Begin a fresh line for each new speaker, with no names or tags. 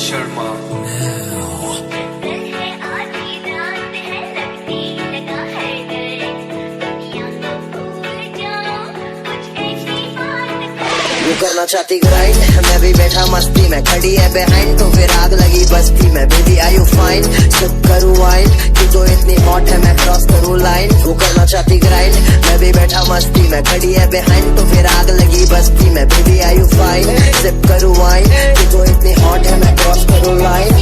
शर्मा।
वो करना चाहती ग्राइंड, मैं भी बैठा मस्ती में, खड़ी है बिहाइंड तो फिर आग लगी बस्ती में। Baby are you fine, sip करूँ वाइन, तू तो इतनी हॉट है मैं क्रॉस करूँ लाइन। वो करना चाहती ग्राइंड, मैं भी बैठा मस्ती में, खड़ी है बिहाइंड तो फिर आग लगी बस्ती में। Baby are you fine, sip करूँ वाइन, तू तो इतनी हॉट है मैं क्रॉस करूँ लाइन।